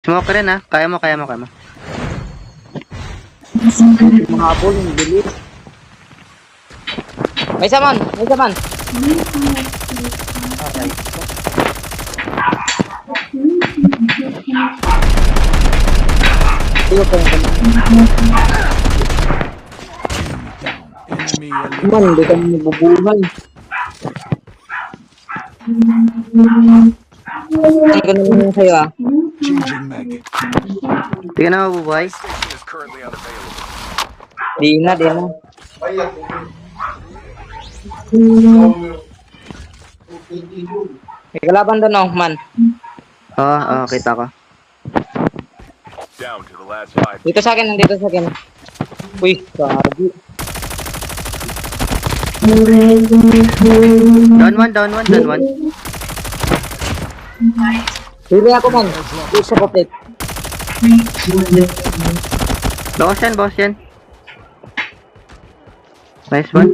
Smoke ka rin ha. Kaya mo. Mga habol, yung bilis. May saman. Aray. Iyo po yung man, hindi kami nabubuhay. Hindi ko naman yung sa'yo Changing mag. Hindi ka na mabubuhay. Station is currently unavailable. Di na. May kalaban doon, oh, man. Oo, kita ko. Down to the last 5. Dito sa akin. Uy, sabi. Down one. Hili ako, man. Dito sa poplet. Boss yan. Nice one.